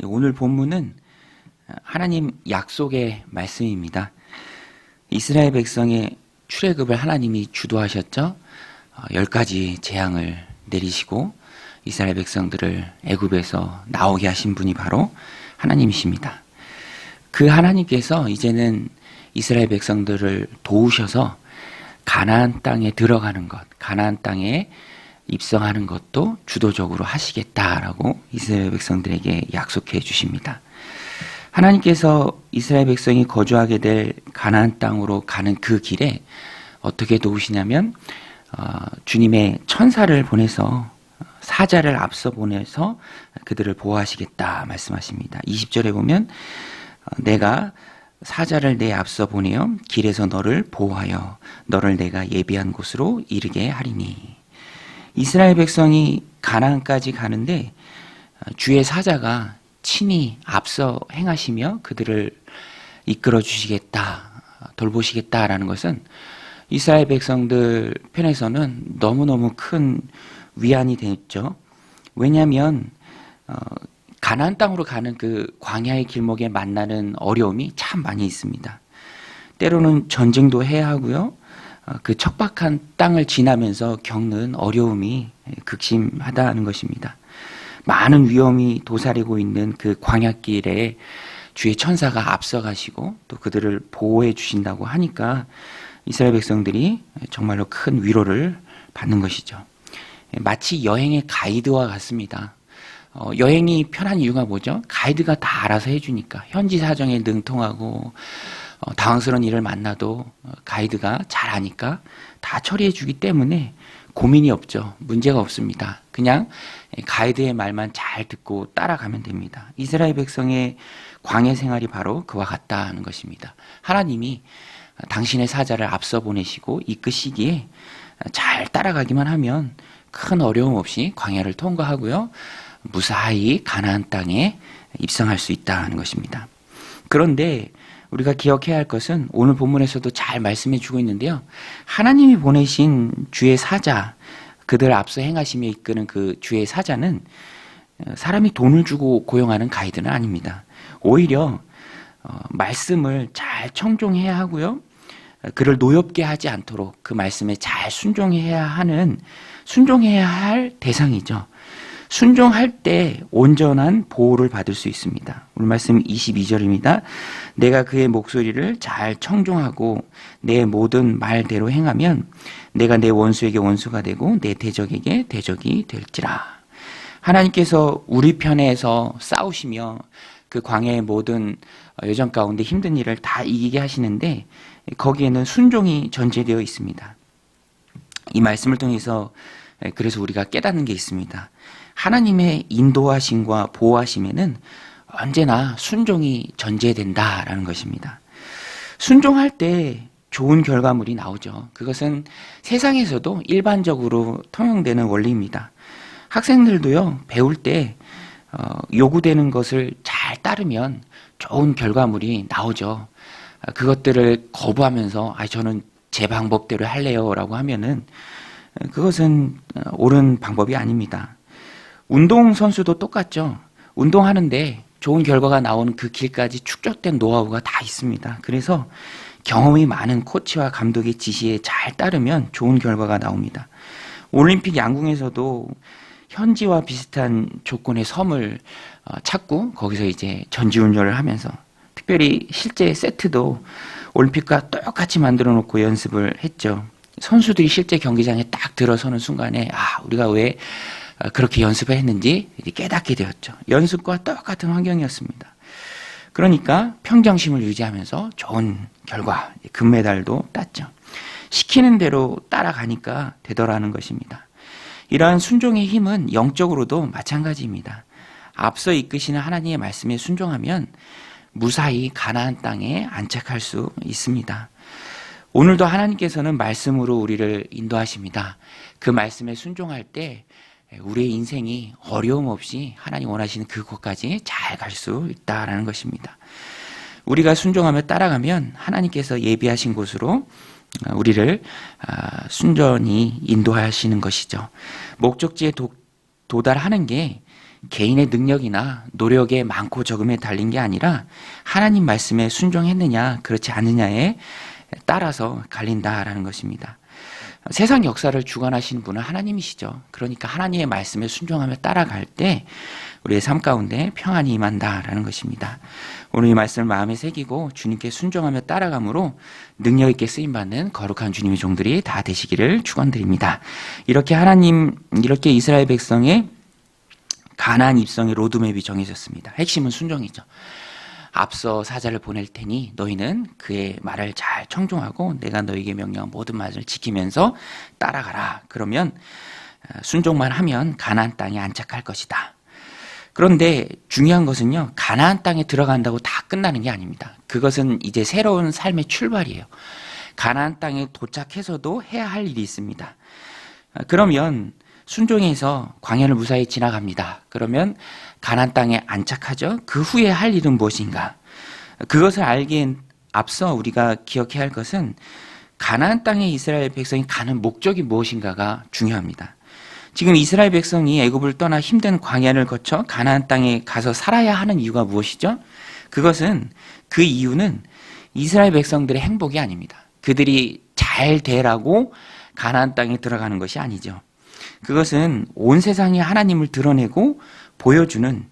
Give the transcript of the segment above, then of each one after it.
오늘 본문은 하나님 약속의 말씀입니다. 이스라엘 백성의 출애굽을 하나님이 주도하셨죠. 10가지 재앙을 내리시고 이스라엘 백성들을 애굽에서 나오게 하신 분이 바로 하나님이십니다. 그 하나님께서 이제는 이스라엘 백성들을 도우셔서 가나안 땅에 들어가는 것, 가나안 땅에 입성하는 것도 주도적으로 하시겠다라고 이스라엘 백성들에게 약속해 주십니다. 하나님께서 이스라엘 백성이 거주하게 될 가나안 땅으로 가는 그 길에 어떻게 도우시냐면 주님의 천사를 보내서 사자를 앞서 보내서 그들을 보호하시겠다 말씀하십니다. 20절에 보면 내가 사자를 내 앞서 보내어 길에서 너를 보호하여 너를 내가 예비한 곳으로 이르게 하리니. 이스라엘 백성이 가나안까지 가는데 주의 사자가 친히 앞서 행하시며 그들을 이끌어 주시겠다, 돌보시겠다라는 것은 이스라엘 백성들 편에서는 너무너무 큰 위안이 됐죠. 왜냐하면 가나안 땅으로 가는 그 광야의 길목에 만나는 어려움이 참 많이 있습니다. 때로는 전쟁도 해야 하고요. 그 척박한 땅을 지나면서 겪는 어려움이 극심하다는 것입니다. 많은 위험이 도사리고 있는 그 광야길에 주의 천사가 앞서가시고 또 그들을 보호해 주신다고 하니까 이스라엘 백성들이 정말로 큰 위로를 받는 것이죠. 마치 여행의 가이드와 같습니다. 여행이 편한 이유가 뭐죠? 가이드가 다 알아서 해주니까 현지 사정에 능통하고 당황스러운 일을 만나도 가이드가 잘 아니까 다 처리해 주기 때문에 고민이 없죠. 문제가 없습니다. 그냥 가이드의 말만 잘 듣고 따라가면 됩니다. 이스라엘 백성의 광야 생활이 바로 그와 같다는 것입니다. 하나님이 당신의 사자를 앞서 보내시고 이끄시기에 잘 따라가기만 하면 큰 어려움 없이 광야를 통과하고요. 무사히 가나안 땅에 입성할 수 있다는 것입니다. 그런데 우리가 기억해야 할 것은 오늘 본문에서도 잘 말씀해 주고 있는데요. 하나님이 보내신 주의 사자, 그들 앞서 행하시며 이끄는 그 주의 사자는 사람이 돈을 주고 고용하는 가이드는 아닙니다. 오히려 말씀을 잘 청종해야 하고요. 그를 노엽게 하지 않도록 그 말씀에 잘 순종해야 할 대상이죠. 순종할 때 온전한 보호를 받을 수 있습니다. 오늘 말씀 22절입니다. 내가 그의 목소리를 잘 청종하고 내 모든 말대로 행하면 내가 내 원수에게 원수가 되고 내 대적에게 대적이 될지라. 하나님께서 우리 편에서 싸우시며 그 광야의 모든 여정 가운데 힘든 일을 다 이기게 하시는데 거기에는 순종이 전제되어 있습니다. 이 말씀을 통해서 그래서 우리가 깨닫는 게 있습니다. 하나님의 인도하심과 보호하심에는 언제나 순종이 전제된다라는 것입니다. 순종할 때 좋은 결과물이 나오죠. 그것은 세상에서도 일반적으로 통용되는 원리입니다. 학생들도요, 배울 때 요구되는 것을 잘 따르면 좋은 결과물이 나오죠. 그것들을 거부하면서 저는 제 방법대로 할래요 라고 하면은 그것은 옳은 방법이 아닙니다. 운동선수도 똑같죠. 운동하는데 좋은 결과가 나오는 그 길까지 축적된 노하우가 다 있습니다. 그래서 경험이 많은 코치와 감독의 지시에 잘 따르면 좋은 결과가 나옵니다. 올림픽 양궁에서도 현지와 비슷한 조건의 섬을 찾고 거기서 이제 전지훈련을 하면서 특별히 실제 세트도 올림픽과 똑같이 만들어 놓고 연습을 했죠. 선수들이 실제 경기장에 딱 들어서는 순간에 우리가 왜 그렇게 연습을 했는지 깨닫게 되었죠. 연습과 똑같은 환경이었습니다. 그러니까 평정심을 유지하면서 좋은 결과, 금메달도 땄죠. 시키는 대로 따라가니까 되더라는 것입니다. 이러한 순종의 힘은 영적으로도 마찬가지입니다. 앞서 이끄시는 하나님의 말씀에 순종하면 무사히 가나안 땅에 안착할 수 있습니다. 오늘도 하나님께서는 말씀으로 우리를 인도하십니다. 그 말씀에 순종할 때 우리의 인생이 어려움 없이 하나님 원하시는 그곳까지 잘 갈 수 있다라는 것입니다. 우리가 순종하며 따라가면 하나님께서 예비하신 곳으로 우리를 순전히 인도하시는 것이죠. 목적지에 도달하는 게 개인의 능력이나 노력의 많고 적음에 달린 게 아니라 하나님 말씀에 순종했느냐 그렇지 않느냐에 따라서 갈린다라는 것입니다. 세상 역사를 주관하시는 분은 하나님이시죠. 그러니까 하나님의 말씀에 순종하며 따라갈 때 우리의 삶 가운데 평안이 임한다라는 것입니다. 오늘 이 말씀을 마음에 새기고 주님께 순종하며 따라감으로 능력 있게 쓰임받는 거룩한 주님의 종들이 다 되시기를 축원드립니다. 이렇게 이스라엘 백성의 가나안 입성의 로드맵이 정해졌습니다. 핵심은 순종이죠. 앞서 사자를 보낼 테니 너희는 그의 말을 잘 청종하고 내가 너희에게 명령한 모든 말을 지키면서 따라가라. 그러면 순종만 하면 가나안 땅에 안착할 것이다. 그런데 중요한 것은요, 가나안 땅에 들어간다고 다 끝나는 게 아닙니다. 그것은 이제 새로운 삶의 출발이에요. 가나안 땅에 도착해서도 해야 할 일이 있습니다. 그러면 순종해서 광야를 무사히 지나갑니다. 그러면 가나안 땅에 안착하죠. 그 후에 할 일은 무엇인가? 그것을 알기엔 앞서 우리가 기억해야 할 것은 가나안 땅에 이스라엘 백성이 가는 목적이 무엇인가가 중요합니다. 지금 이스라엘 백성이 애굽을 떠나 힘든 광야를 거쳐 가나안 땅에 가서 살아야 하는 이유가 무엇이죠? 그 이유는 이스라엘 백성들의 행복이 아닙니다. 그들이 잘 되라고 가나안 땅에 들어가는 것이 아니죠. 그것은 온 세상에 하나님을 드러내고 보여주는,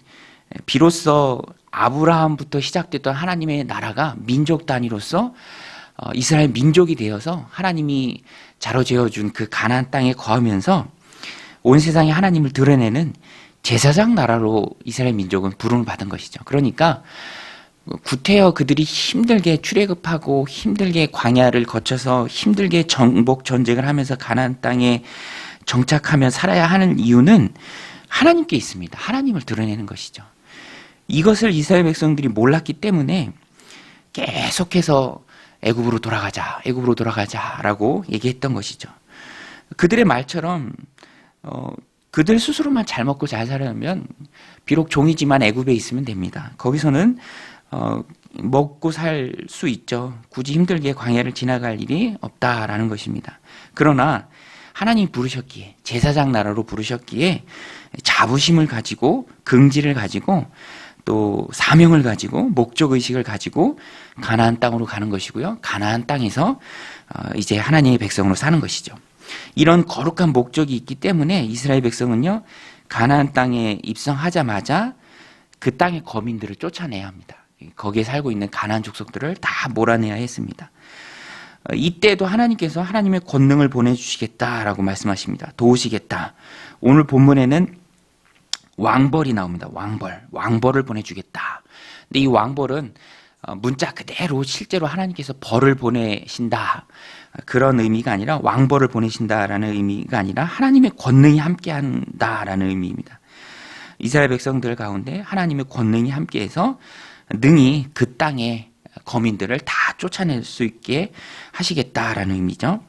비로소 아브라함부터 시작됐던 하나님의 나라가 민족 단위로서 이스라엘 민족이 되어서 하나님이 자로재어준 그 가나안 땅에 거하면서 온 세상에 하나님을 드러내는 제사장 나라로 이스라엘 민족은 부름을 받은 것이죠. 그러니까 구태여 그들이 힘들게 출애굽하고 힘들게 광야를 거쳐서 힘들게 정복 전쟁을 하면서 가나안 땅에 정착하며 살아야 하는 이유는 하나님께 있습니다. 하나님을 드러내는 것이죠. 이것을 이스라엘 백성들이 몰랐기 때문에 계속해서 애굽으로 돌아가자라고 얘기했던 것이죠. 그들의 말처럼 그들 스스로만 잘 먹고 잘 살려면 비록 종이지만 애굽에 있으면 됩니다. 거기서는 먹고 살 수 있죠. 굳이 힘들게 광야를 지나갈 일이 없다라는 것입니다. 그러나 하나님이 부르셨기에, 제사장 나라로 부르셨기에 자부심을 가지고 긍지를 가지고 또 사명을 가지고 목적의식을 가지고 가나안 땅으로 가는 것이고요. 가나안 땅에서 이제 하나님의 백성으로 사는 것이죠. 이런 거룩한 목적이 있기 때문에 이스라엘 백성은요, 가나안 땅에 입성하자마자 그 땅의 거민들을 쫓아내야 합니다. 거기에 살고 있는 가나안 족속들을 다 몰아내야 했습니다. 이때도 하나님께서 하나님의 권능을 보내주시겠다라고 말씀하십니다. 도우시겠다. 오늘 본문에는 왕벌이 나옵니다. 왕벌을 보내주겠다. 근데 이 왕벌은 문자 그대로 실제로 하나님께서 벌을 보내신다, 그런 의미가 아니라 왕벌을 보내신다라는 의미가 아니라 하나님의 권능이 함께한다라는 의미입니다. 이스라엘 백성들 가운데 하나님의 권능이 함께해서 능히 그 땅의 거민들을 다 쫓아낼 수 있게 하시겠다라는 의미죠.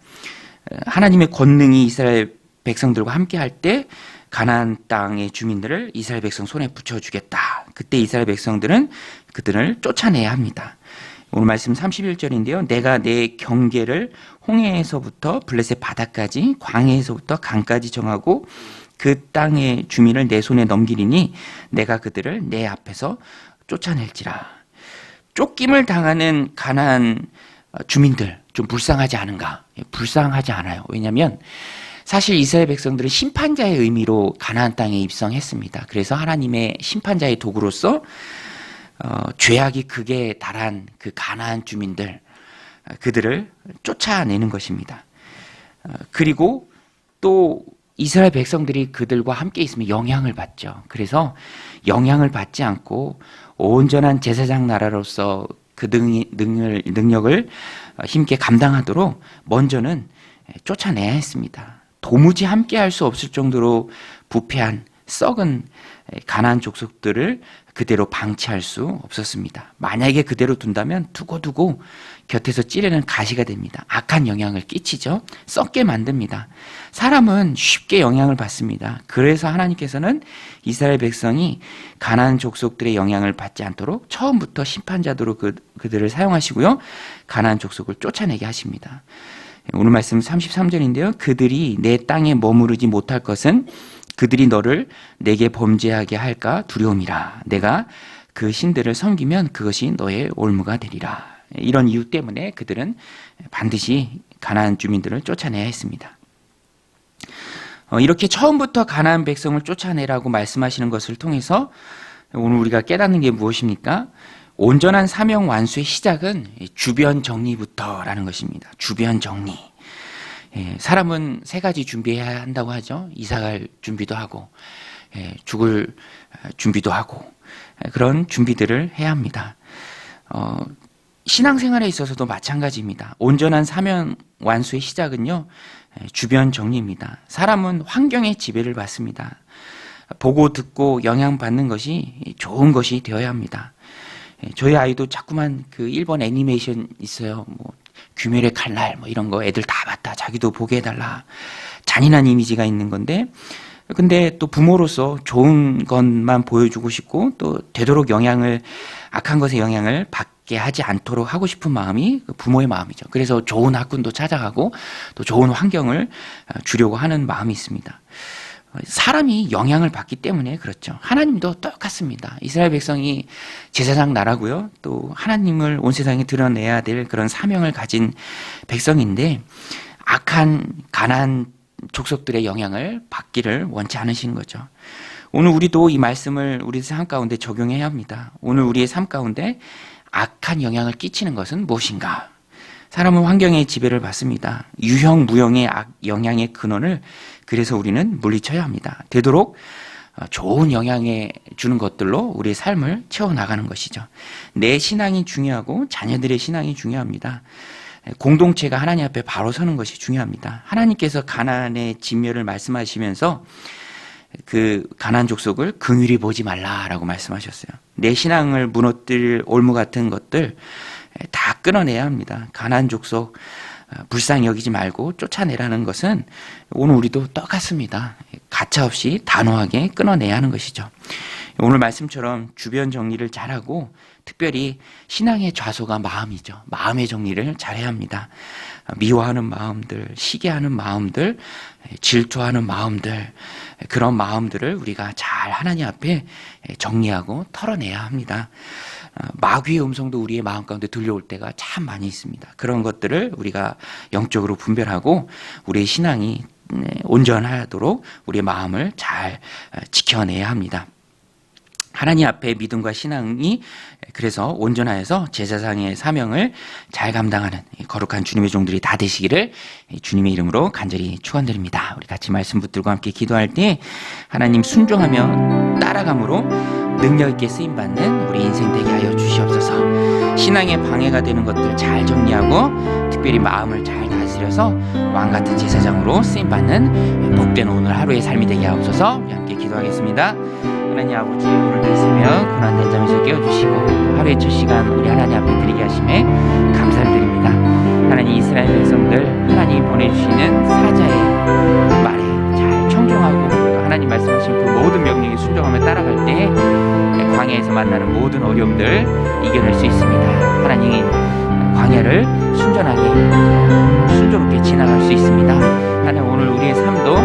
하나님의 권능이 이스라엘 백성들과 함께할 때 가나안 땅의 주민들을 이스라엘 백성 손에 붙여주겠다. 그때 이스라엘 백성들은 그들을 쫓아내야 합니다. 오늘 말씀 31절인데요. 내가 내 경계를 홍해에서부터 블레셋 바다까지, 광해에서부터 강까지 정하고 그 땅의 주민을 내 손에 넘기리니 내가 그들을 내 앞에서 쫓아낼지라. 쫓김을 당하는 가나안 주민들 좀 불쌍하지 않은가? 불쌍하지 않아요. 왜냐하면 사실 이스라엘 백성들은 심판자의 의미로 가나안 땅에 입성했습니다. 그래서 하나님의 심판자의 도구로서 죄악이 극에 달한 그 가나안 주민들, 그들을 쫓아내는 것입니다. 그리고 또 이스라엘 백성들이 그들과 함께 있으면 영향을 받죠. 그래서 영향을 받지 않고 온전한 제사장 나라로서 그 능력을 힘있게 감당하도록 먼저는 쫓아내야 했습니다. 도무지 함께 할 수 없을 정도로 부패한 썩은 가나안 족속들을 그대로 방치할 수 없었습니다. 만약에 그대로 둔다면 두고두고 곁에서 찌르는 가시가 됩니다. 악한 영향을 끼치죠. 썩게 만듭니다. 사람은 쉽게 영향을 받습니다. 그래서 하나님께서는 이스라엘 백성이 가나안 족속들의 영향을 받지 않도록 처음부터 심판자도로 그들을 사용하시고요. 가나안 족속을 쫓아내게 하십니다. 오늘 말씀 33절인데요. 그들이 내 땅에 머무르지 못할 것은 그들이 너를 내게 범죄하게 할까 두려움이라. 내가 그 신들을 섬기면 그것이 너의 올무가 되리라. 이런 이유 때문에 그들은 반드시 가나안 주민들을 쫓아내야 했습니다. 이렇게 처음부터 가나안 백성을 쫓아내라고 말씀하시는 것을 통해서 오늘 우리가 깨닫는 게 무엇입니까? 온전한 사명 완수의 시작은 주변 정리부터라는 것입니다. 주변 정리. 사람은 세 가지 준비해야 한다고 하죠. 이사갈 준비도 하고, 죽을 준비도 하고, 그런 준비들을 해야 합니다. 신앙생활에 있어서도 마찬가지입니다. 온전한 사명 완수의 시작은요, 주변 정리입니다. 사람은 환경의 지배를 받습니다. 보고 듣고 영향받는 것이 좋은 것이 되어야 합니다. 저희 아이도 자꾸만 그 일본 애니메이션 있어요. 뭐 귀멸의 칼날 뭐 이런 거 애들 다 봤다. 자기도 보게 해달라. 잔인한 이미지가 있는 건데, 근데 또 부모로서 좋은 것만 보여주고 싶고 또 되도록 악한 것에 영향을 받게 하지 않도록 하고 싶은 마음이 부모의 마음이죠. 그래서 좋은 학군도 찾아가고 또 좋은 환경을 주려고 하는 마음이 있습니다. 사람이 영향을 받기 때문에 그렇죠. 하나님도 똑같습니다. 이스라엘 백성이 제사장 나라고요. 또 하나님을 온 세상에 드러내야 될 그런 사명을 가진 백성인데 악한 가나안 족속들의 영향을 받기를 원치 않으시는 거죠. 오늘 우리도 이 말씀을 우리 삶 가운데 적용해야 합니다. 오늘 우리의 삶 가운데 악한 영향을 끼치는 것은 무엇인가? 사람은 환경의 지배를 받습니다. 유형, 무형의 악 영향의 근원을 그래서 우리는 물리쳐야 합니다. 되도록 좋은 영향에 주는 것들로 우리의 삶을 채워나가는 것이죠. 내 신앙이 중요하고 자녀들의 신앙이 중요합니다. 공동체가 하나님 앞에 바로 서는 것이 중요합니다. 하나님께서 가나안의 진멸을 말씀하시면서 그 가나안 족속을 긍휼히 보지 말라라고 말씀하셨어요. 내 신앙을 무너뜨릴 올무 같은 것들 다 끊어내야 합니다. 가나안 족속 불쌍히 여기지 말고 쫓아내라는 것은 오늘 우리도 똑같습니다. 가차없이 단호하게 끊어내야 하는 것이죠. 오늘 말씀처럼 주변 정리를 잘하고 특별히 신앙의 좌소가 마음이죠. 마음의 정리를 잘해야 합니다. 미워하는 마음들, 시기하는 마음들, 질투하는 마음들, 그런 마음들을 우리가 잘 하나님 앞에 정리하고 털어내야 합니다. 마귀의 음성도 우리의 마음 가운데 들려올 때가 참 많이 있습니다. 그런 것들을 우리가 영적으로 분별하고 우리의 신앙이 온전하도록 우리의 마음을 잘 지켜내야 합니다. 하나님 앞에 믿음과 신앙이 그래서 온전하여서 제사장의 사명을 잘 감당하는 거룩한 주님의 종들이 다 되시기를 주님의 이름으로 간절히 축원드립니다. 우리 같이 말씀 붙들고 함께 기도할 때 하나님 순종하며 따라감으로 능력 있게 쓰임 받는 우리 인생 되게 하여 주시옵소서. 신앙에 방해가 되는 것들 잘 정리하고 특별히 마음을 잘 다스려서 왕 같은 제사장으로 쓰임 받는 복된 오늘 하루의 삶이 되게 하옵소서. 우리 함께 기도하겠습니다. 하나님 아버지, 오늘도 있으며 고난된 잠에서 깨워주시고 하루의 첫 시간 우리 하나님 앞에 드리게 하심에 감사를 드립니다. 하나님, 이스라엘 백성들 하나님이 보내주시는 사자의 말에 잘 청종하고 하나님 말씀하신 그 모든 명령에 순종하며 따라갈 때 광야에서 만나는 모든 어려움들 이겨낼 수 있습니다. 하나님, 광야를 순전하게 순조롭게 지나갈 수 있습니다. 하나님, 오늘 우리의 삶도